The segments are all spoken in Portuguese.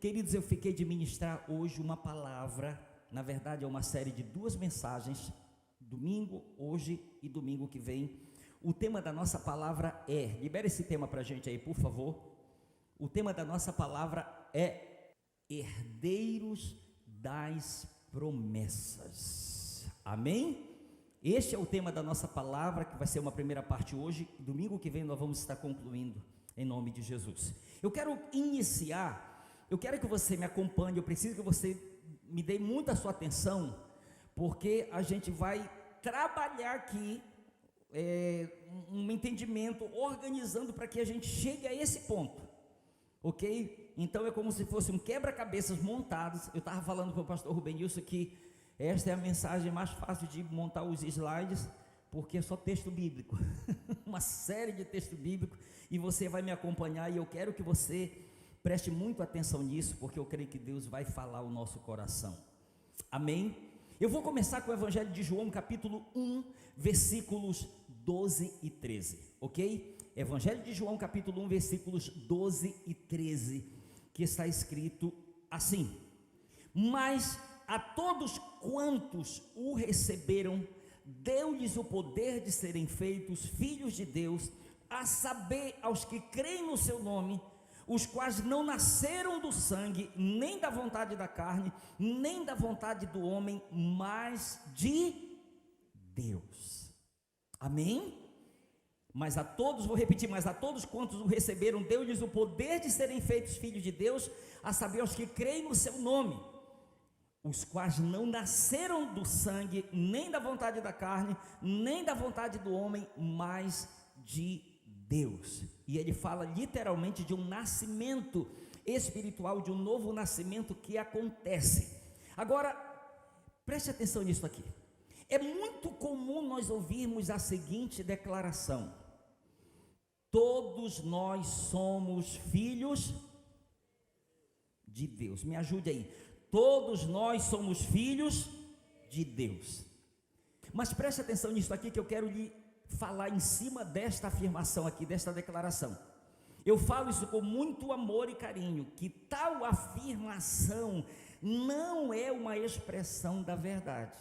Queridos, eu fiquei de ministrar hoje uma palavra, na verdade é uma série de 2 mensagens, domingo, hoje e domingo que vem. O tema da nossa palavra é, libera esse tema para a gente aí, por favor. O tema da nossa palavra é herdeiros das promessas. Amém? Este é o tema da nossa palavra, que vai ser uma primeira parte hoje. Domingo que vem nós vamos estar concluindo, em nome de Jesus. Eu quero que você me acompanhe, eu preciso que você me dê muita sua atenção, porque a gente vai trabalhar aqui um entendimento, organizando para que a gente chegue a esse ponto, ok? Então é como se fosse um quebra-cabeças montados. Eu estava falando com o pastor Rubenilson que esta é a mensagem mais fácil de montar os slides, porque é só texto bíblico, uma série de texto bíblico, e você vai me acompanhar, e eu quero que você preste muito atenção nisso, porque eu creio que Deus vai falar o nosso coração, amém? Eu vou começar com o Evangelho de João, capítulo 1, versículos 12 e 13, ok? Evangelho de João, capítulo 1, versículos 12 e 13, que está escrito assim: mas a todos quantos o receberam, deu-lhes o poder de serem feitos filhos de Deus, a saber, aos que creem no seu nome, os quais não nasceram do sangue, nem da vontade da carne, nem da vontade do homem, mas de Deus. Amém? Mas a todos, vou repetir, mas a todos quantos o receberam, deu-lhes o poder de serem feitos filhos de Deus, a saber, aos que creem no seu nome, os quais não nasceram do sangue, nem da vontade da carne, nem da vontade do homem, mas de Deus. E ele fala literalmente de um nascimento espiritual, de um novo nascimento que acontece. Agora, preste atenção nisso aqui. É muito comum nós ouvirmos a seguinte declaração: todos nós somos filhos de Deus. Me ajude aí. Todos nós somos filhos de Deus. Mas preste atenção nisso aqui, que eu quero lhe falar em cima desta afirmação aqui, desta declaração. Eu falo isso com muito amor e carinho, que tal afirmação não é uma expressão da verdade.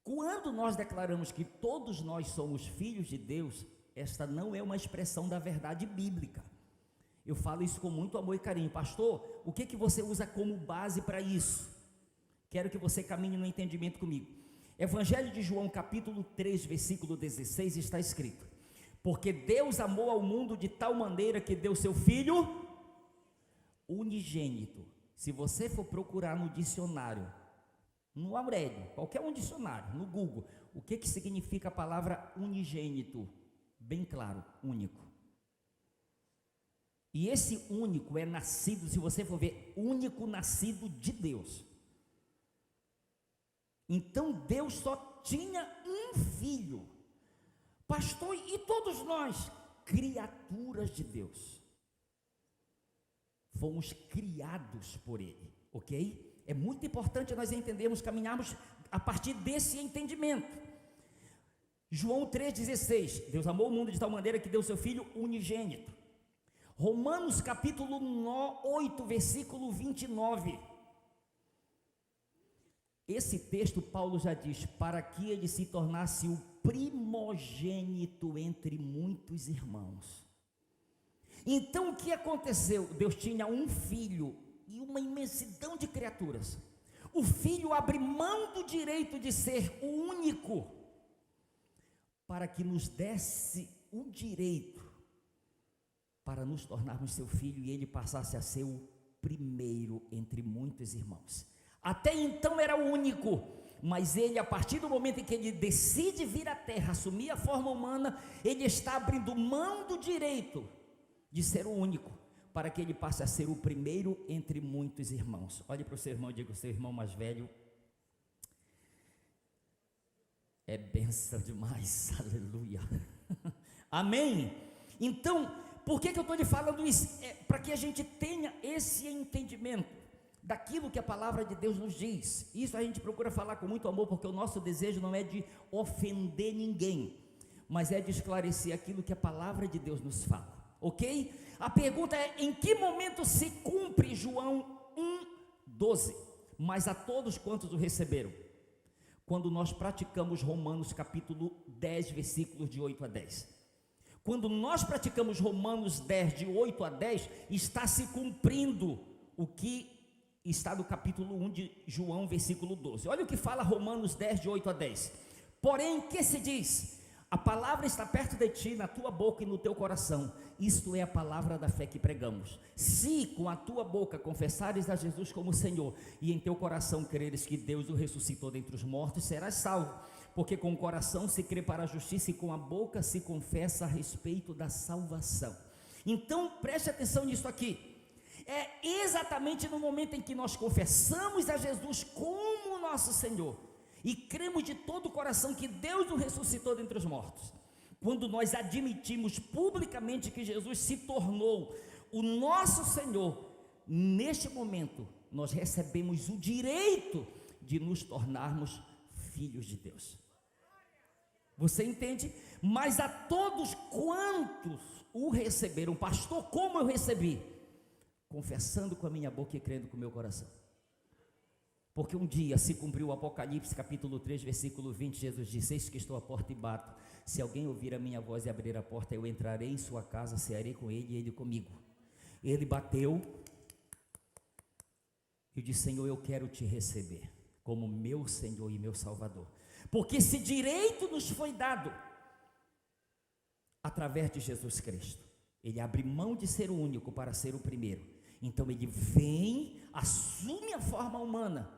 Quando nós declaramos que todos nós somos filhos de Deus, esta não é uma expressão da verdade bíblica. Eu falo isso com muito amor e carinho. Pastor, o que você usa como base para isso? Quero que você caminhe no entendimento comigo. Evangelho de João, capítulo 3, versículo 16, está escrito: porque Deus amou ao mundo de tal maneira que deu seu Filho unigênito. Se você for procurar no dicionário, no Aurélio, qualquer um dicionário, no Google, o que significa a palavra unigênito? Bem claro, único. E esse único é nascido, se você for ver, único nascido de Deus. Então Deus só tinha um filho. Pastor, e todos nós, criaturas de Deus, fomos criados por Ele, ok? É muito importante nós entendermos, caminharmos a partir desse entendimento. João 3,16, Deus amou o mundo de tal maneira que deu seu Filho unigênito. Romanos capítulo 8, versículo 29. Esse texto Paulo já diz: para que ele se tornasse o primogênito entre muitos irmãos. Então o que aconteceu? Deus tinha um filho e uma imensidão de criaturas. O filho abre mão do direito de ser o único, para que nos desse o direito para nos tornarmos seu filho, e ele passasse a ser o primeiro entre muitos irmãos. Até então era o único, mas ele, a partir do momento em que ele decide vir à terra, assumir a forma humana, ele está abrindo mão do direito de ser o único, para que ele passe a ser o primeiro entre muitos irmãos. Olhe para o seu irmão e diga: o seu irmão mais velho é bênção demais, aleluia, amém? Então, por que eu estou lhe falando isso? É para que a gente tenha esse entendimento daquilo que a palavra de Deus nos diz. Isso a gente procura falar com muito amor, porque o nosso desejo não é de ofender ninguém, mas é de esclarecer aquilo que a palavra de Deus nos fala. ok? A pergunta é: em que momento se cumpre João 1:12? Mas a todos quantos o receberam, quando nós praticamos Romanos capítulo 10, versículos de 8 a 10. Quando nós praticamos Romanos 10, de 8 a 10, está se cumprindo o que está no capítulo 1 de João, versículo 12. Olha o que fala Romanos 10, de 8 a 10. Porém, que se diz? A palavra está perto de ti, na tua boca e no teu coração. Isto é a palavra da fé que pregamos. Se com a tua boca confessares a Jesus como Senhor, e em teu coração creres que Deus o ressuscitou dentre os mortos, serás salvo. Porque com o coração se crê para a justiça e com a boca se confessa a respeito da salvação. Então preste atenção nisso aqui. É exatamente no momento em que nós confessamos a Jesus como nosso Senhor e cremos de todo o coração que Deus o ressuscitou dentre os mortos, quando nós admitimos publicamente que Jesus se tornou o nosso Senhor, neste momento nós recebemos o direito de nos tornarmos filhos de Deus. Você entende? Mas a todos quantos o receberam, pastor, como eu recebi? Confessando com a minha boca e crendo com o meu coração. Porque um dia se cumpriu o Apocalipse capítulo 3, versículo 20, Jesus disse: eis que estou à porta e bato, se alguém ouvir a minha voz e abrir a porta, eu entrarei em sua casa, cearei com ele e ele comigo. Ele bateu, eu disse: Senhor, eu quero te receber como meu Senhor e meu Salvador, porque esse direito nos foi dado através de Jesus Cristo. Ele abre mão de ser o único para ser o primeiro. Então ele vem, assume a forma humana,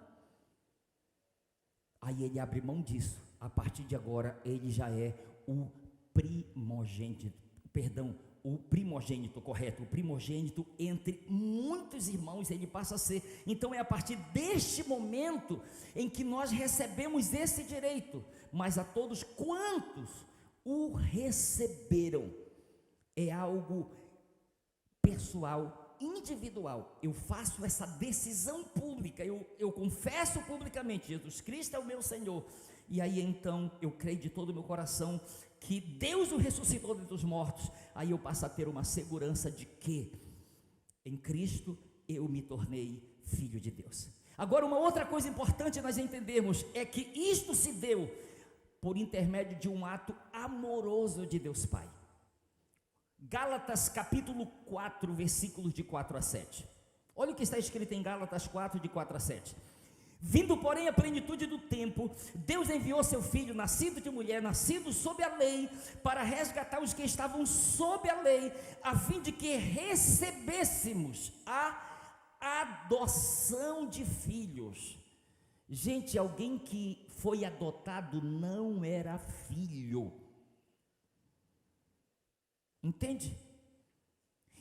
aí ele abre mão disso. A partir de agora ele já é o primogênito, o primogênito entre muitos irmãos ele passa a ser. Então é a partir deste momento em que nós recebemos esse direito. Mas a todos quantos o receberam, é algo pessoal, individual. Eu faço essa decisão pública, eu confesso publicamente: Jesus Cristo é o meu Senhor, e aí então eu creio de todo o meu coração que Deus o ressuscitou dentre os mortos. Aí eu passo a ter uma segurança de que em Cristo eu me tornei filho de Deus. Agora, uma outra coisa importante nós entendermos é que isto se deu por intermédio de um ato amoroso de Deus Pai. Gálatas capítulo 4, versículos de 4 a 7. Olha o que está escrito em Gálatas 4, de 4 a 7. Vindo, porém, a plenitude do tempo, Deus enviou seu Filho, nascido de mulher, nascido sob a lei, para resgatar os que estavam sob a lei, a fim de que recebêssemos a adoção de filhos. Gente, alguém que foi adotado não era filho. Entende?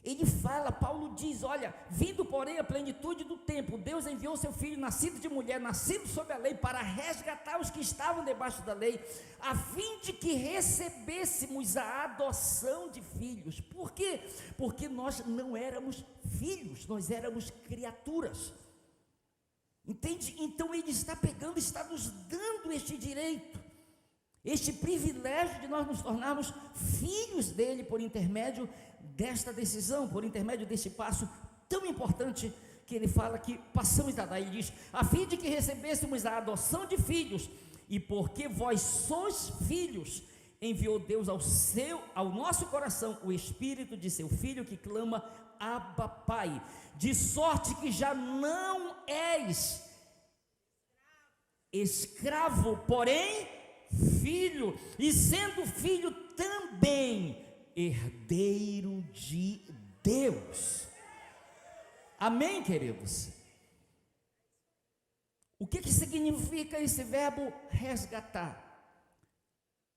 Ele fala, Paulo diz: olha, vindo porém a plenitude do tempo, Deus enviou seu Filho, nascido de mulher, nascido sob a lei, para resgatar os que estavam debaixo da lei, a fim de que recebêssemos a adoção de filhos. Por quê? Porque nós não éramos filhos, nós éramos criaturas. Entende? Então ele está pegando, está nos dando este direito, este privilégio de nós nos tornarmos filhos dele por intermédio desta decisão, por intermédio deste passo tão importante que ele fala que passamos a dar. Ele diz: a fim de que recebêssemos a adoção de filhos, e porque vós sois filhos, enviou Deus ao nosso coração o Espírito de seu Filho, que clama: Abba, Pai. De sorte que já não és escravo, porém filho, e sendo filho também herdeiro de Deus. Amém, queridos? O que significa esse verbo resgatar?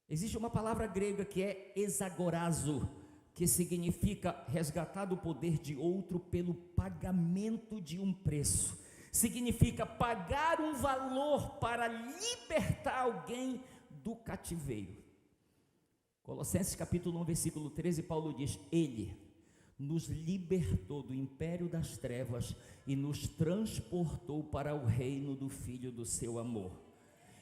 Existe uma palavra grega que é exagorazo, que significa resgatar do poder de outro pelo pagamento de um preço. Significa pagar um valor para libertar alguém do cativeiro. Colossenses capítulo 1, versículo 13, Paulo diz: ele nos libertou do império das trevas e nos transportou para o reino do Filho do seu amor.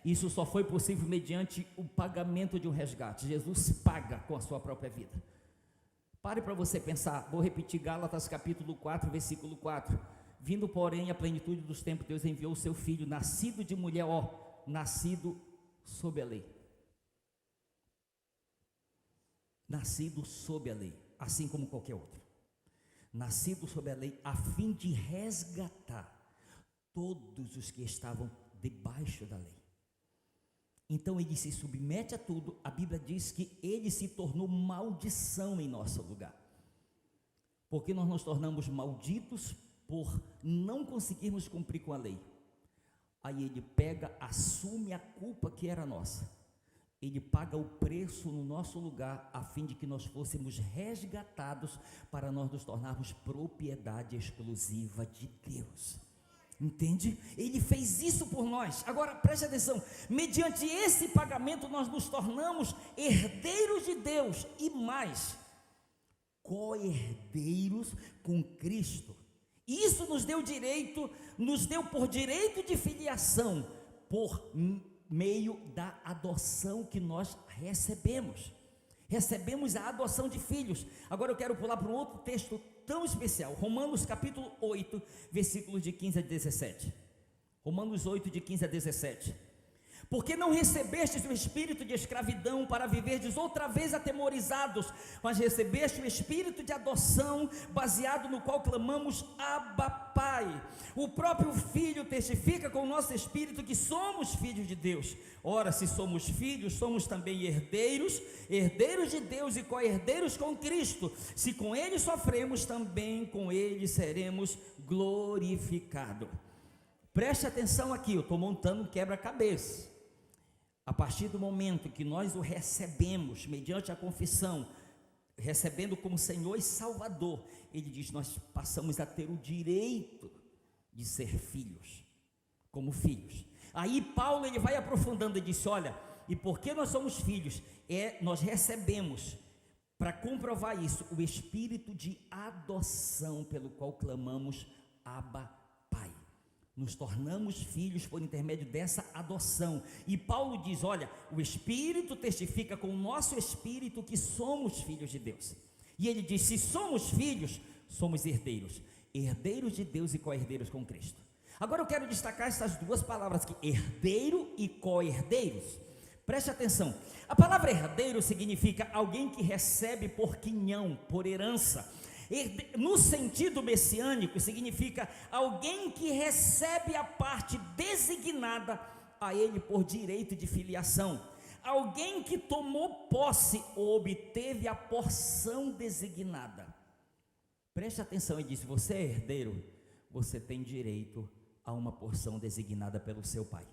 Isso só foi possível mediante o pagamento de um resgate. Jesus paga com a sua própria vida Pare para você pensar. Vou repetir Gálatas capítulo 4, versículo 4. Vindo, porém, a plenitude dos tempos, Deus enviou o seu filho, nascido de mulher, nascido sob a lei. Nascido sob a lei, assim como qualquer outro. Nascido sob a lei, a fim de resgatar todos os que estavam debaixo da lei. Então ele se submete a tudo. A Bíblia diz que ele se tornou maldição em nosso lugar, porque nós nos tornamos malditos por não conseguirmos cumprir com a lei. Aí ele pega, assume a culpa que era nossa, ele paga o preço no nosso lugar, a fim de que nós fôssemos resgatados, para nós nos tornarmos propriedade exclusiva de Deus. Entende? Ele fez isso por nós. Agora preste atenção, mediante esse pagamento nós nos tornamos herdeiros de Deus, e mais, co-herdeiros com Cristo. Isso nos deu direito, nos deu por direito de filiação, por meio da adoção que nós recebemos. Recebemos a adoção de filhos. Agora eu quero pular para um outro texto tão especial, Romanos capítulo 8, versículos de 15 a 17. Romanos 8, de 15 a 17. Porque não recebestes o espírito de escravidão para viverdes outra vez atemorizados, mas recebeste o espírito de adoção, baseado no qual clamamos Abba, Pai. O próprio Filho testifica com o nosso espírito que somos filhos de Deus. Ora, se somos filhos, somos também herdeiros, herdeiros de Deus e co-herdeiros com Cristo. Se com Ele sofremos, também com Ele seremos glorificados. Preste atenção aqui, eu estou montando um quebra-cabeça. A partir do momento que nós o recebemos, mediante a confissão, recebendo como Senhor e Salvador, ele diz, nós passamos a ter o direito de ser filhos, como filhos. Aí Paulo, ele vai aprofundando e disse, olha, e porque nós somos filhos, nós recebemos, para comprovar isso, o espírito de adoção, pelo qual clamamos Abba, Pai. Nos tornamos filhos por intermédio dessa adoção. E Paulo diz, olha, o Espírito testifica com o nosso espírito que somos filhos de Deus. E ele diz, se somos filhos, somos herdeiros, herdeiros de Deus e co-herdeiros com Cristo. Agora eu quero destacar essas duas palavras aqui, herdeiro e co-herdeiros. Preste atenção, a palavra herdeiro significa alguém que recebe por quinhão, por herança. No sentido messiânico, significa alguém que recebe a parte designada a ele por direito de filiação, alguém que tomou posse ou obteve a porção designada. Preste atenção, ele disse, você é herdeiro, você tem direito a uma porção designada pelo seu pai.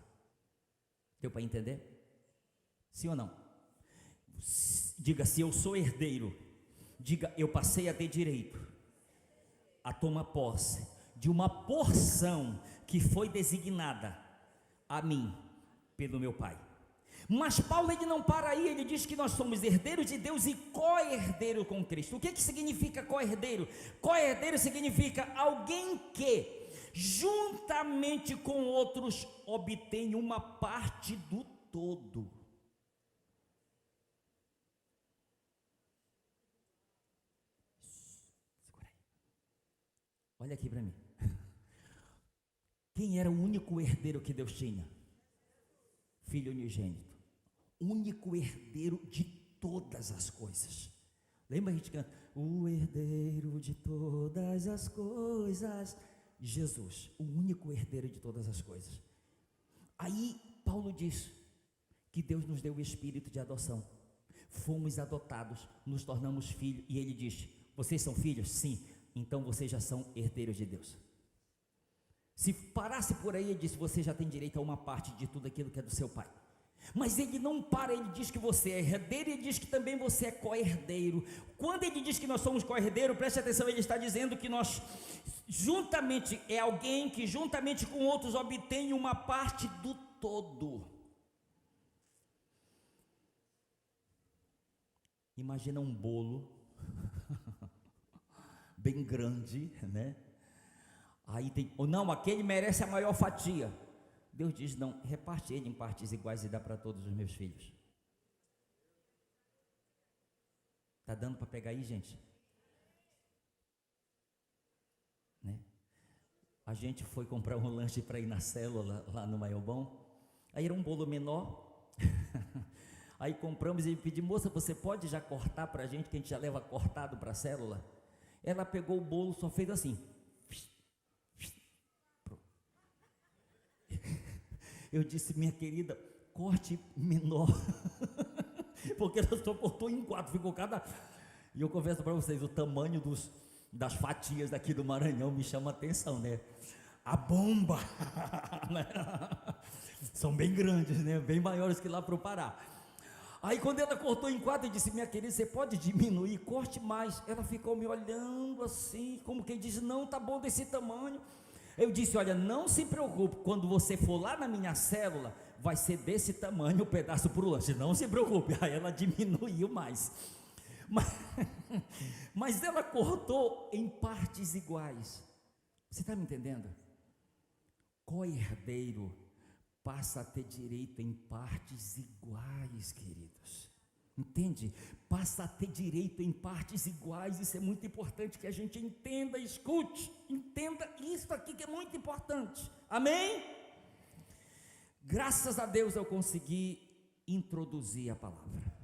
Deu para entender? Sim ou não? Diga, se eu sou herdeiro, diga, eu passei a ter direito a tomar posse de uma porção que foi designada a mim pelo meu pai. Mas Paulo, ele não para aí, ele diz que nós somos herdeiros de Deus e co-herdeiro com Cristo. O que significa co-herdeiro? Co-herdeiro significa alguém que, juntamente com outros, obtém uma parte do todo. Olha aqui para mim. Quem era o único herdeiro que Deus tinha? Filho unigênito. Único herdeiro de todas as coisas. Lembra a gente canta? O herdeiro de todas as coisas. Jesus, o único herdeiro de todas as coisas. Aí Paulo diz que Deus nos deu o espírito de adoção. Fomos adotados, nos tornamos filhos. E ele diz, vocês são filhos? Sim. Então vocês já são herdeiros de Deus. Se parasse por aí, ele disse, você já tem direito a uma parte de tudo aquilo que é do seu pai. Mas ele não para, ele diz que você é herdeiro, e ele diz que também você é co-herdeiro. Quando ele diz que nós somos co-herdeiro, preste atenção, ele está dizendo que nós juntamente, é alguém que juntamente com outros obtém uma parte do todo. Imagina um bolo bem grande, né? Aí tem, ou não, aquele merece a maior fatia. Deus diz, não, reparte ele em partes iguais e dá para todos os meus filhos. Está dando para pegar aí, gente? a gente foi comprar um lanche para ir na célula lá no Maiobão. Aí era um bolo menor. Aí compramos e pedi: moça, você pode já cortar para a gente, que a gente já leva cortado para a célula? Ela pegou o bolo, só fez assim. Eu disse: minha querida, corte menor. Porque ela só cortou em 4, ficou cada... E eu confesso para vocês, o tamanho das fatias daqui do Maranhão me chama a atenção, né? A bomba, né? São bem grandes, né? Bem maiores que lá para o Pará. Aí quando ela cortou em 4, eu disse: minha querida, você pode diminuir, corte mais. Ela ficou me olhando assim, como quem diz: não, tá bom desse tamanho. Eu disse: olha, não se preocupe, quando você for lá na minha célula, vai ser desse tamanho o pedaço para o lanche, não se preocupe. Aí ela diminuiu mais. Mas ela cortou em partes iguais. Você está me entendendo? Co-herdeiro passa a ter direito em partes iguais, queridos. Entende? Passa a ter direito em partes iguais. Isso é muito importante que a gente entenda, escute, entenda isso aqui que é muito importante. Amém? Graças a Deus eu consegui introduzir a palavra.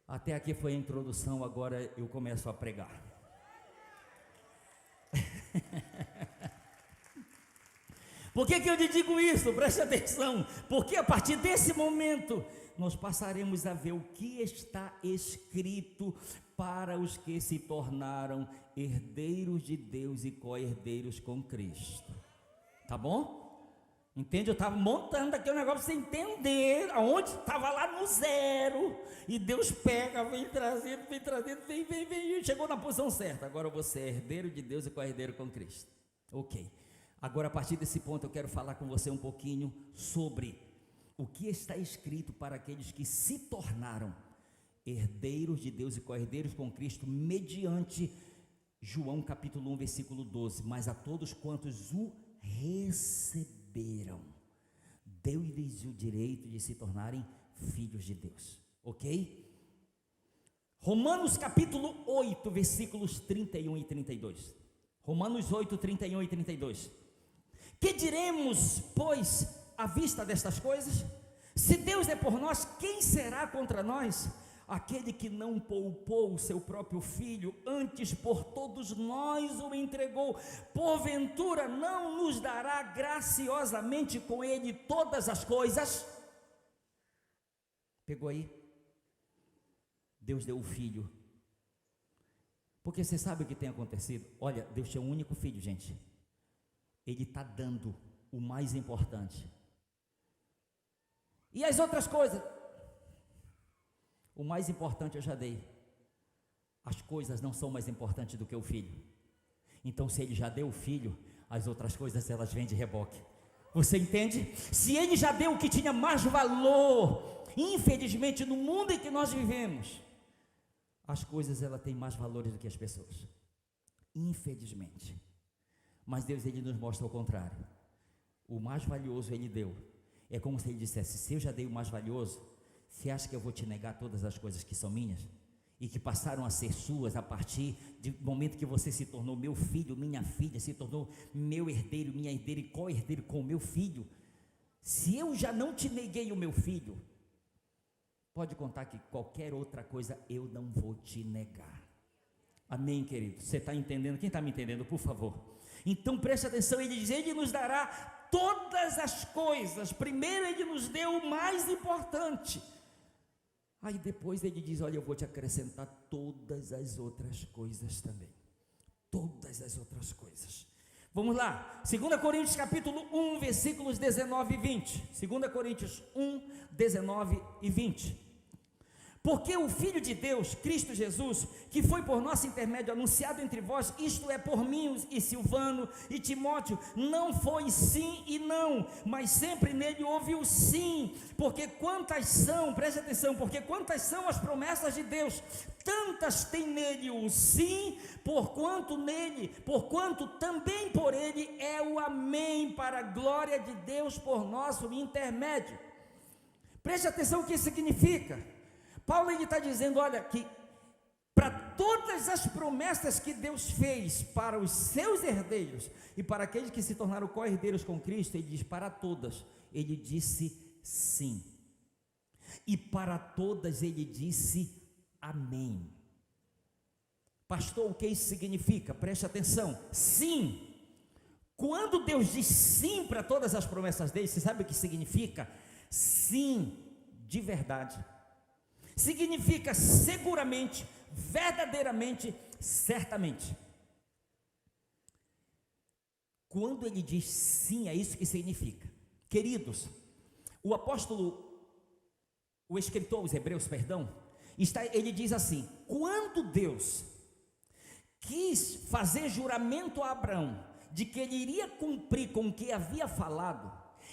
Até aqui foi a introdução, agora eu começo a pregar. Por que eu lhe digo isso? Preste atenção. Porque a partir desse momento nós passaremos a ver o que está escrito para os que se tornaram herdeiros de Deus e co-herdeiros com Cristo. Tá bom? Entende? Eu estava montando aqui um negócio para você entender aonde estava lá no zero, e Deus pega, vem trazendo, vem, e chegou na posição certa. Agora você é herdeiro de Deus e co-herdeiro com Cristo. Ok. Agora, a partir desse ponto, eu quero falar com você um pouquinho sobre o que está escrito para aqueles que se tornaram herdeiros de Deus e co-herdeiros com Cristo, mediante João capítulo 1, versículo 12. Mas a todos quantos o receberam, deu-lhes o direito de se tornarem filhos de Deus. Ok? Romanos capítulo 8, versículos 31 e 32. Romanos 8, 31 e 32. Que diremos, pois, à vista destas coisas? Se Deus é por nós, quem será contra nós? Aquele que não poupou o seu próprio filho, antes por todos nós o entregou, porventura não nos dará graciosamente com ele todas as coisas? Pegou aí? Deus deu o filho. Porque você sabe o que tem acontecido? Olha, Deus tinha um único filho, gente. Ele está dando o mais importante. E as outras coisas? O mais importante eu já dei. As coisas não são mais importantes do que o filho. Então, se ele já deu o filho, as outras coisas elas vêm de reboque. Você entende? Se ele já deu o que tinha mais valor, infelizmente no mundo em que nós vivemos, as coisas elas têm mais valores do que as pessoas. Infelizmente. Mas Deus, ele nos mostra o contrário. O mais valioso ele deu. É como se ele dissesse: se eu já dei o mais valioso, você acha que eu vou te negar todas as coisas que são minhas? E que passaram a ser suas a partir do momento que você se tornou meu filho, minha filha, se tornou meu herdeiro, minha herdeira e co-herdeiro com o meu filho. Se eu já não te neguei o meu filho, pode contar que qualquer outra coisa eu não vou te negar. Amém, querido? Você está entendendo? Quem está me entendendo, por favor? Então preste atenção, ele diz: ele nos dará todas as coisas. Primeiro ele nos deu o mais importante. Aí depois ele diz: olha, eu vou te acrescentar todas as outras coisas também. Todas as outras coisas. Vamos lá, 2 Coríntios capítulo 1, versículos 19 e 20. 2 Coríntios 1, 19 e 20. Porque o Filho de Deus, Cristo Jesus, que foi por nosso intermédio anunciado entre vós, isto é, por mim e Silvano e Timóteo, não foi sim e não, mas sempre nele houve o sim. Porque quantas são, preste atenção, porque quantas são as promessas de Deus, tantas tem nele o sim, porquanto também por ele é o amém, para a glória de Deus por nosso intermédio. Preste atenção o que isso significa. Paulo está dizendo, olha, que para todas as promessas que Deus fez para os seus herdeiros e para aqueles que se tornaram co-herdeiros com Cristo, ele diz para todas, ele disse sim. E para todas ele disse amém. Pastor, o que isso significa? Preste atenção. Sim. Quando Deus diz sim para todas as promessas dele, você sabe o que significa? Sim, de verdade. Significa seguramente, verdadeiramente, certamente. Quando ele diz sim, é isso que significa. Queridos, o escritor aos Hebreus, ele diz assim: quando Deus quis fazer juramento a Abraão de que ele iria cumprir com o que havia falado,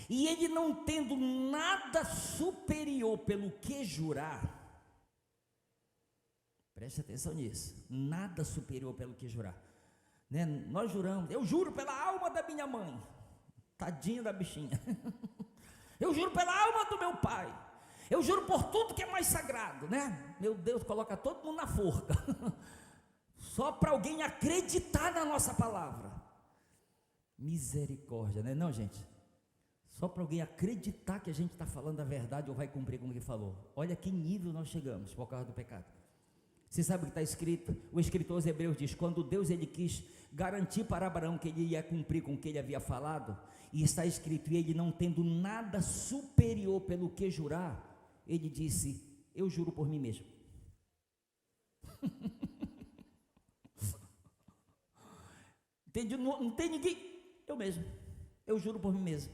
e ele não tendo nada superior pelo que jurar, preste atenção nisso, nada superior pelo que jurar, né? Nós juramos, eu juro pela alma da minha mãe, tadinha da bichinha, eu juro pela alma do meu pai, eu juro por tudo que é mais sagrado, né? Meu Deus, coloca todo mundo na forca, só para alguém acreditar na nossa palavra. Misericórdia, né? Não, gente, só para alguém acreditar que a gente está falando a verdade ou vai cumprir como ele falou. Olha que nível nós chegamos por causa do pecado. Você sabe o que está escrito? O escritor aos Hebreus diz: quando Deus ele quis garantir para Abraão que ele ia cumprir com o que ele havia falado, e está escrito, e ele não tendo nada superior pelo que jurar, ele disse: eu juro por mim mesmo. Entende? Não tem ninguém. Eu mesmo, eu juro por mim mesmo,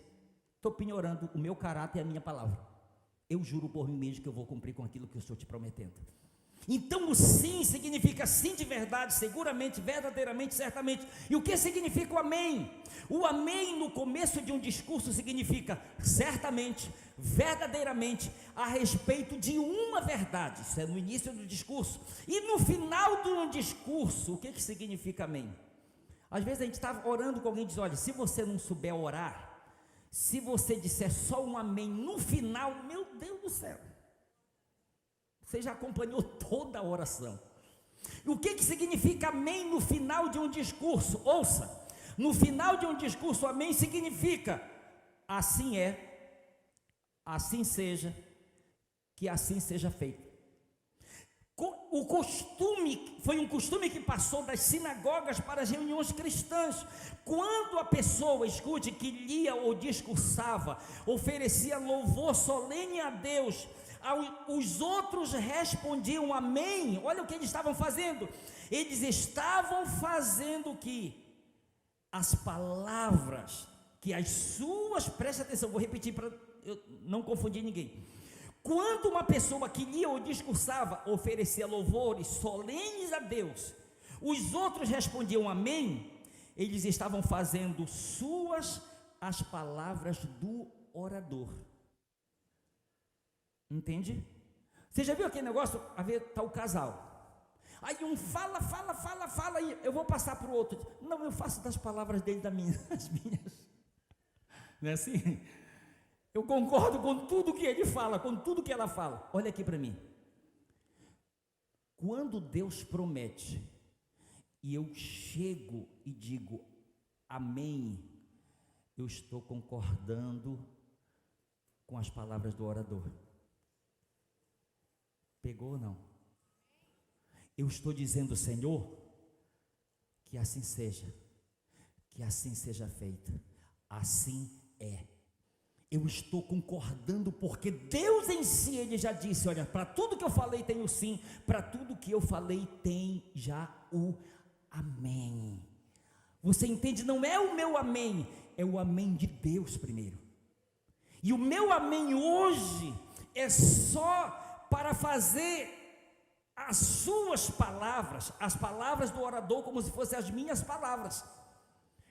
estou penhorando o meu caráter e a minha palavra, eu juro por mim mesmo que eu vou cumprir com aquilo que eu estou te prometendo. Então o sim significa sim de verdade, seguramente, verdadeiramente, certamente. E o que significa o amém? O amém no começo de um discurso significa certamente, verdadeiramente, a respeito de uma verdade. Isso é no início do discurso. E no final de um discurso, o que significa amém? Às vezes a gente está orando com alguém e diz: olha, se você não souber orar, se você disser só um amém no final, meu Deus do céu, você já acompanhou toda a oração. E o que significa amém no final de um discurso? Ouça, no final de um discurso, amém significa assim é, assim seja, que assim seja feito. O costume, foi um costume que passou das sinagogas para as reuniões cristãs. Quando a pessoa, escute, que lia ou discursava, oferecia louvor solene a Deus, os outros respondiam amém. Olha o que eles estavam fazendo. Eles estavam fazendo que as palavras, que as suas, preste atenção, vou repetir para eu não confundir ninguém. Quando uma pessoa que lia ou discursava, oferecia louvores solenes a Deus, os outros respondiam amém, eles estavam fazendo suas as palavras do orador. Entende? Você já viu aquele negócio? A ver, está o casal, aí um fala, e eu vou passar para o outro. Não, eu faço das palavras dele das minhas. Não é assim? Eu concordo com tudo que ele fala, com tudo que ela fala. Olha aqui para mim. Quando Deus promete, e eu chego e digo amém, eu estou concordando com as palavras do orador. Pegou ou não? Eu estou dizendo, Senhor, que assim seja feito, assim é. Eu estou concordando, porque Deus em si, Ele já disse, olha, para tudo que eu falei tem o sim, para tudo que eu falei tem já o amém. Você entende? Não é o meu amém, é o amém de Deus primeiro. E o meu amém hoje é só para fazer as suas palavras, as palavras do orador, como se fossem as minhas palavras.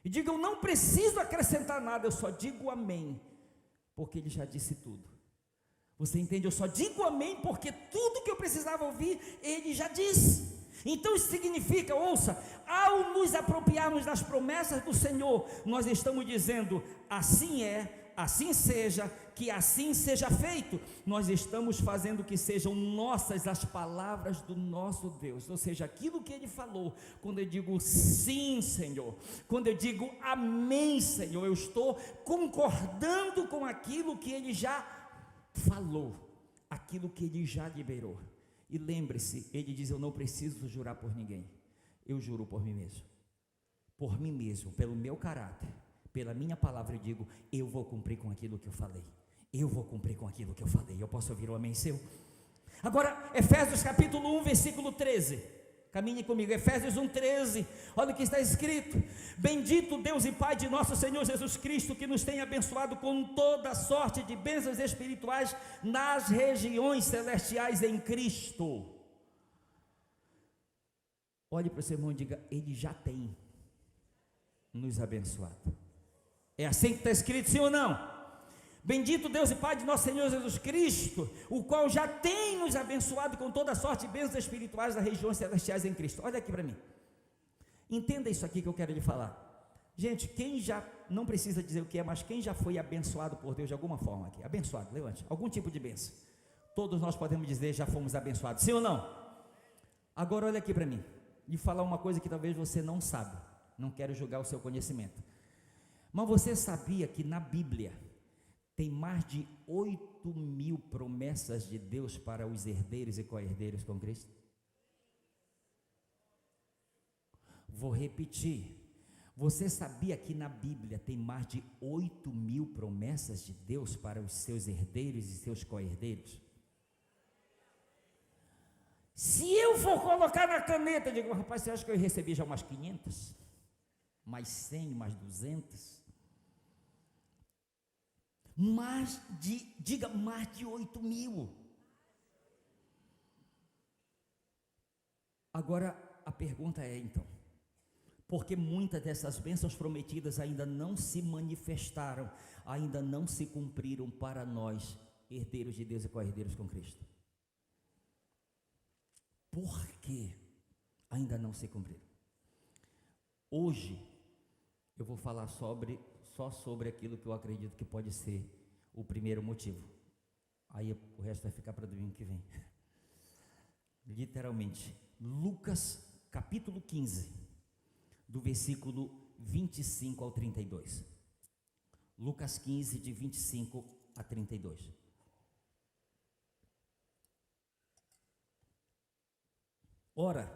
E diga, eu não preciso acrescentar nada, eu só digo amém, porque ele já disse tudo. Você entende? Eu só digo amém porque tudo que eu precisava ouvir, ele já disse. Então isso significa, ouça, ao nos apropriarmos das promessas do Senhor, nós estamos dizendo, assim é, assim seja, que assim seja feito. Nós estamos fazendo que sejam nossas as palavras do nosso Deus, ou seja, aquilo que Ele falou. Quando eu digo sim, Senhor, quando eu digo amém, Senhor, eu estou concordando com aquilo que Ele já falou, aquilo que Ele já liberou. E lembre-se, Ele diz: eu não preciso jurar por ninguém, eu juro por mim mesmo, pelo meu caráter, pela minha palavra. Eu digo: eu vou cumprir com aquilo que eu falei, eu vou cumprir com aquilo que eu falei. Eu posso ouvir um amém seu? Agora, Efésios capítulo 1, versículo 13, caminhe comigo, Efésios 1, 13, olha o que está escrito: bendito Deus e Pai de nosso Senhor Jesus Cristo, que nos tem abençoado com toda sorte de bênçãos espirituais nas regiões celestiais em Cristo. Olhe para o seu irmão e diga: Ele já tem nos abençoado. É assim que está escrito, sim ou não? Bendito Deus e Pai de nosso Senhor Jesus Cristo, o qual já tem nos abençoado com toda sorte de bênçãos espirituais das regiões celestiais em Cristo. Olha aqui para mim, entenda isso aqui que eu quero lhe falar. Gente, quem já, não precisa dizer o que é, mas quem já foi abençoado por Deus de alguma forma aqui? Abençoado, levante, algum tipo de bênção. Todos nós podemos dizer: já fomos abençoados, sim ou não? Agora olha aqui para mim, e falar uma coisa que talvez você não sabe. Não quero julgar o seu conhecimento, mas você sabia que na Bíblia tem mais de 8.000 promessas de Deus para os herdeiros e co-herdeiros com Cristo? Vou repetir. Você sabia que na Bíblia tem mais de 8.000 promessas de Deus para os seus herdeiros e seus co-herdeiros? Se eu for colocar na caneta, eu digo: rapaz, você acha que eu recebi já umas 500? Mais 100, mais 200? Diga, mais de 8.000. Agora, a pergunta é então, porque muitas dessas bênçãos prometidas ainda não se manifestaram, ainda não se cumpriram para nós, herdeiros de Deus e co-herdeiros com Cristo? Por que ainda não se cumpriram? Hoje eu vou falar só sobre aquilo que eu acredito que pode ser o primeiro motivo. Aí o resto vai ficar para domingo que vem. Literalmente, Lucas capítulo 15, do versículo 25 ao 32. Lucas 15, de 25 a 32. Ora,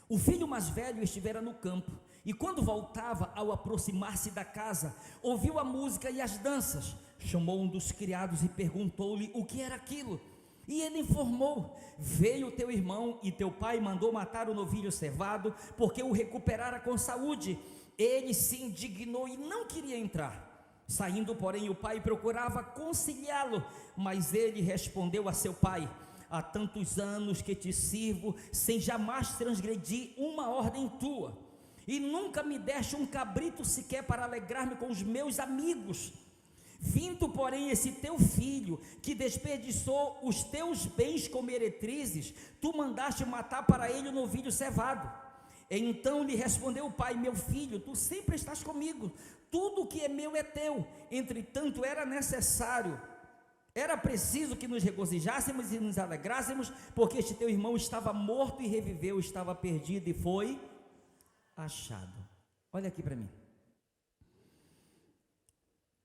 o filho mais velho estivera no campo, e quando voltava, ao aproximar-se da casa, ouviu a música e as danças. Chamou um dos criados e perguntou-lhe o que era aquilo. E ele informou: veio teu irmão e teu pai mandou matar o novilho cevado, porque o recuperara com saúde. Ele se indignou e não queria entrar. Saindo, porém, o pai procurava conciliá-lo, mas ele respondeu a seu pai: há tantos anos que te sirvo, sem jamais transgredir uma ordem tua, e nunca me deste um cabrito sequer para alegrar-me com os meus amigos. Vindo, porém, esse teu filho, que desperdiçou os teus bens com meretrizes, tu mandaste matar para ele o novilho cevado. Então lhe respondeu o pai: meu filho, tu sempre estás comigo, tudo o que é meu é teu. Entretanto, era preciso que nos regozijássemos e nos alegrássemos, porque este teu irmão estava morto e reviveu, estava perdido e foi achado. Olha aqui para mim.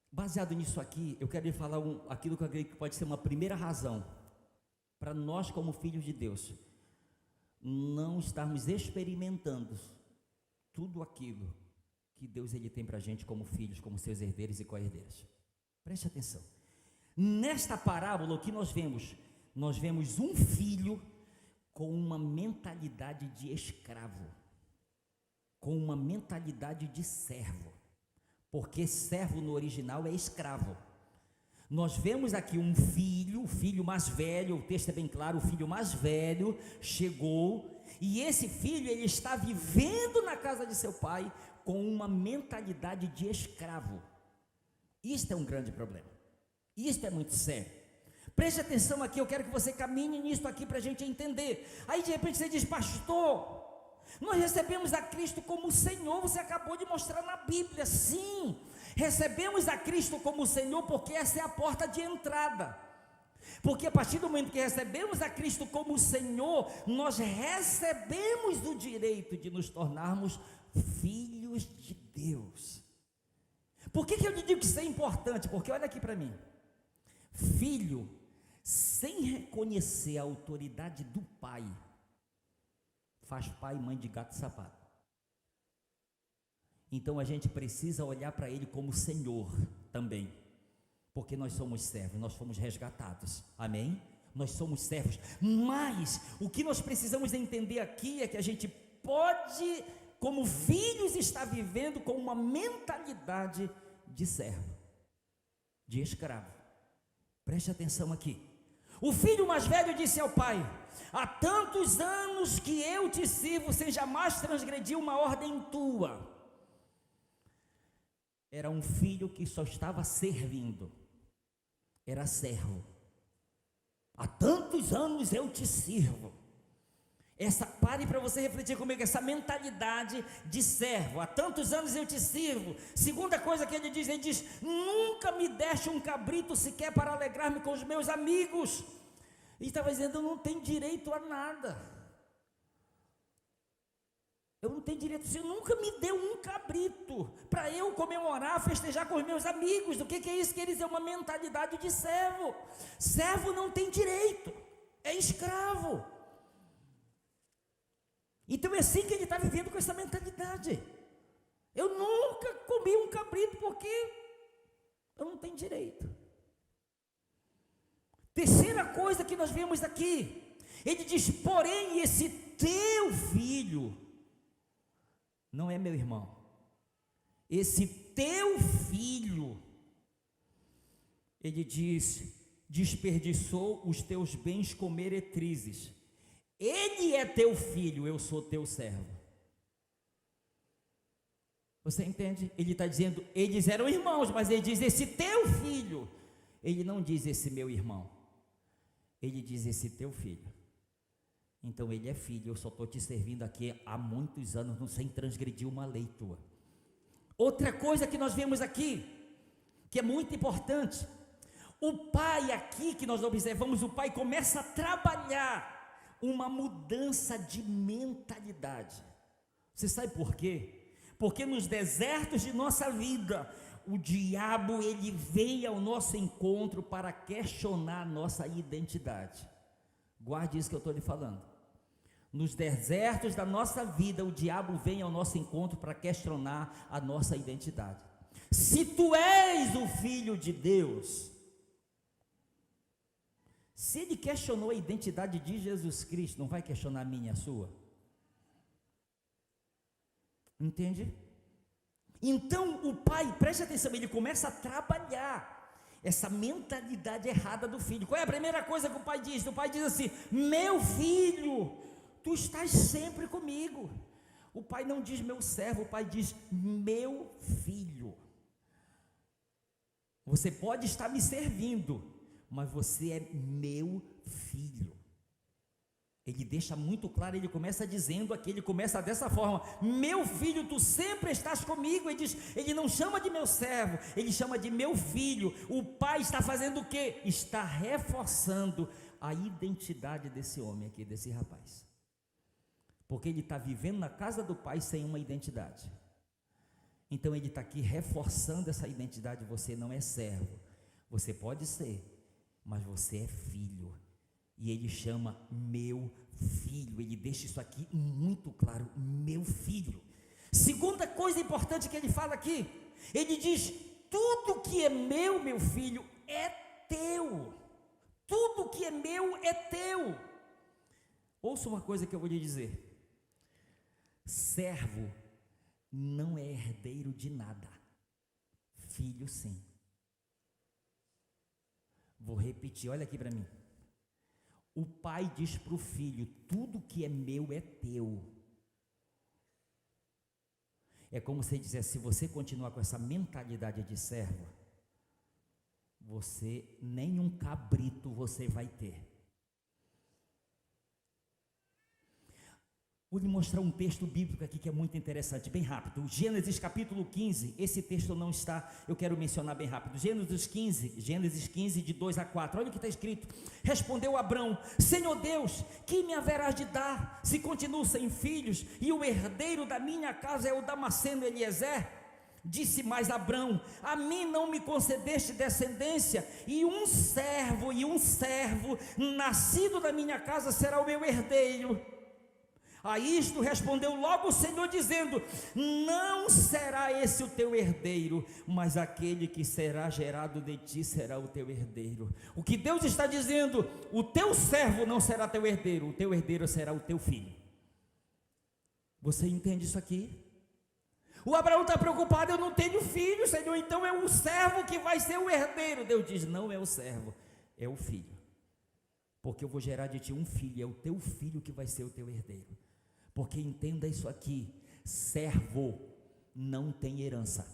Baseado nisso aqui, eu quero lhe falar aquilo que eu acredito que pode ser uma primeira razão para nós, como filhos de Deus, não estarmos experimentando tudo aquilo que Deus ele tem para a gente como filhos, como seus herdeiros e co-herdeiros. Preste atenção. Nesta parábola, o que nós vemos um filho com uma mentalidade de escravo, com uma mentalidade de servo, porque servo no original é escravo. Nós vemos aqui um filho, o filho mais velho, o texto é bem claro, o filho mais velho chegou, e esse filho ele está vivendo na casa de seu pai com uma mentalidade de escravo. Isto é um grande problema, isto é muito sério. Preste atenção aqui, eu quero que você caminhe nisso aqui para a gente entender. Aí de repente você diz: pastor, nós recebemos a Cristo como Senhor, você acabou de mostrar na Bíblia. Sim, Recebemos a Cristo como Senhor porque essa é a porta de entrada. Porque a partir do momento que recebemos a Cristo como Senhor, nós recebemos o direito de nos tornarmos filhos de Deus. Por que eu lhe digo que isso é importante? Porque olha aqui para mim. Filho, sem reconhecer a autoridade do pai, faz pai e mãe de gato e sapato. Então a gente precisa olhar para ele como Senhor também, porque nós somos servos, nós fomos resgatados, amém? Nós somos servos, mas o que nós precisamos entender aqui é que a gente pode, como filhos, estar vivendo com uma mentalidade de servo, de escravo. Preste atenção aqui. O filho mais velho disse ao pai: há tantos anos que eu te sirvo sem jamais transgredir uma ordem tua. Era um filho que só estava servindo, era servo. Há tantos anos eu te sirvo. Pare para você refletir comigo, essa mentalidade de servo. Há tantos anos eu te sirvo. Segunda coisa que ele diz: nunca me deste um cabrito sequer para alegrar-me com os meus amigos. Ele estava dizendo: eu não tenho direito a nada. Eu não tenho direito, você nunca me deu um cabrito para eu comemorar, festejar com os meus amigos. O que é isso? Que eles é uma mentalidade de servo. Servo não tem direito, é escravo. Então é assim que ele está vivendo, com essa mentalidade. Eu nunca comi um cabrito porque eu não tenho direito. Terceira coisa que nós vemos aqui, ele diz: porém esse teu filho não é meu irmão. Esse teu filho, ele diz, desperdiçou os teus bens com meretrizes. Ele é teu filho, eu sou teu servo. Você entende? Ele está dizendo, eles eram irmãos, mas ele diz esse teu filho. Ele não diz esse meu irmão, ele diz esse teu filho. Então ele é filho, eu só estou te servindo aqui há muitos anos, não sem transgredir uma lei tua. Outra coisa que nós vemos aqui, que é muito importante, o pai aqui que nós observamos, o pai começa a trabalhar uma mudança de mentalidade. Você sabe por quê? Porque nos desertos de nossa vida, o diabo ele vem ao nosso encontro para questionar a nossa identidade. Guarde isso que eu estou lhe falando. Nos desertos da nossa vida, o diabo vem ao nosso encontro para questionar a nossa identidade. Se tu és o filho de Deus, se ele questionou a identidade de Jesus Cristo, não vai questionar a minha e a sua? Entende? Então o pai, preste atenção, ele começa a trabalhar essa mentalidade errada do filho. Qual é a primeira coisa que o pai diz? O pai diz assim: meu filho, tu estás sempre comigo. O pai não diz meu servo, o pai diz meu filho. Você pode estar me servindo, mas você é meu filho. Ele deixa muito claro, ele começa dizendo aqui, ele começa dessa forma: meu filho, tu sempre estás comigo. Ele diz, ele não chama de meu servo, ele chama de meu filho. O pai está fazendo o quê? Está reforçando a identidade desse homem aqui, desse rapaz, porque ele está vivendo na casa do pai sem uma identidade. Então ele está aqui reforçando essa identidade. Você não é servo, você pode ser, mas você é filho. E ele chama meu filho, ele deixa isso aqui muito claro, meu filho. Segunda coisa importante que ele fala aqui, ele diz, tudo que é meu filho, é teu. Tudo que é meu é teu. Ouça uma coisa que eu vou lhe dizer: servo não é herdeiro de nada, filho sim. Vou repetir, olha aqui para mim. O pai diz para o filho, tudo que é meu é teu. É como se ele dissesse, se você continuar com essa mentalidade de servo, você, nem um cabrito você vai ter. Vou lhe mostrar um texto bíblico aqui que é muito interessante, bem rápido. Gênesis capítulo 15, esse texto não está, eu quero mencionar bem rápido. Gênesis 15, de 2 a 4, olha o que está escrito. Respondeu Abrão: Senhor Deus, que me haverás de dar, se continuo sem filhos, e o herdeiro da minha casa é o Damasceno Eliezer? Disse mais Abrão: a mim não me concedeste descendência, e um servo nascido da minha casa será o meu herdeiro. A isto respondeu logo o Senhor, dizendo: não será esse o teu herdeiro, mas aquele que será gerado de ti será o teu herdeiro. O que Deus está dizendo: o teu servo não será teu herdeiro, o teu herdeiro será o teu filho. Você entende isso aqui? O Abraão está preocupado: eu não tenho filho, Senhor, então é o servo que vai ser o herdeiro. Deus diz: não é o servo, é o filho, porque eu vou gerar de ti um filho, é o teu filho que vai ser o teu herdeiro. Porque entenda isso aqui: servo não tem herança,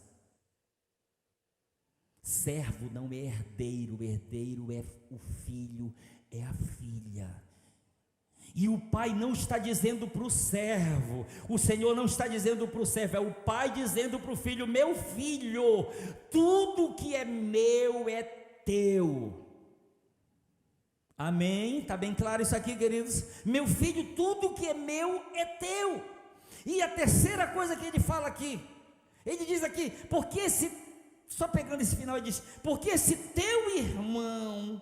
servo não é herdeiro, herdeiro é o filho, é a filha. E o pai não está dizendo para o servo, o Senhor não está dizendo para o servo, é o pai dizendo para o filho: meu filho, tudo que é meu é teu. Amém? Está bem claro isso aqui, queridos? Meu filho, tudo que é meu é teu. E a terceira coisa que ele fala aqui, ele diz aqui: porque só pegando esse final, ele diz: porque esse teu irmão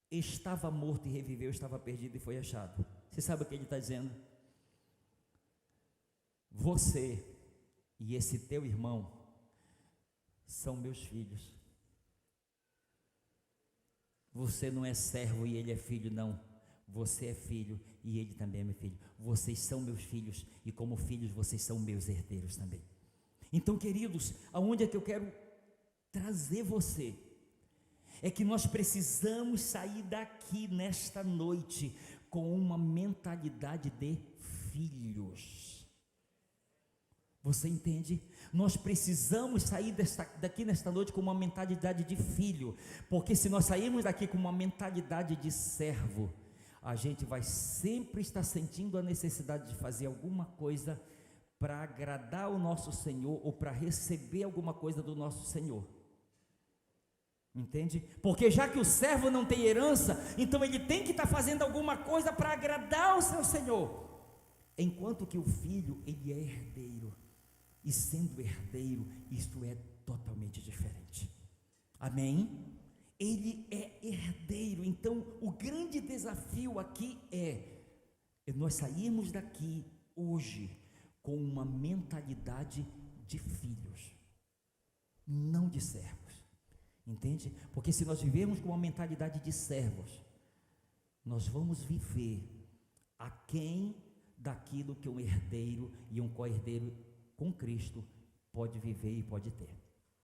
estava morto e reviveu, estava perdido e foi achado. Você sabe o que ele está dizendo? Você e esse teu irmão são meus filhos. Você não é servo e ele é filho, não. Você é filho e ele também é meu filho. Vocês são meus filhos e como filhos vocês são meus herdeiros também. Então, queridos, aonde é que eu quero trazer você? É que nós precisamos sair daqui nesta noite com uma mentalidade de filhos. Você entende? Nós precisamos sair daqui nesta noite com uma mentalidade de filho, porque se nós sairmos daqui com uma mentalidade de servo, a gente vai sempre estar sentindo a necessidade de fazer alguma coisa para agradar o nosso Senhor ou para receber alguma coisa do nosso Senhor. Entende? Porque já que o servo não tem herança, então ele tem que estar fazendo alguma coisa para agradar o seu Senhor, enquanto que o filho, ele é herdeiro. E sendo herdeiro, isto é totalmente diferente. Amém? Ele é herdeiro. Então o grande desafio aqui é nós sairmos daqui hoje com uma mentalidade de filhos, não de servos. Entende? Porque se nós vivermos com uma mentalidade de servos, nós vamos viver aquém daquilo que um herdeiro e um co-herdeiro com Cristo pode viver e pode ter.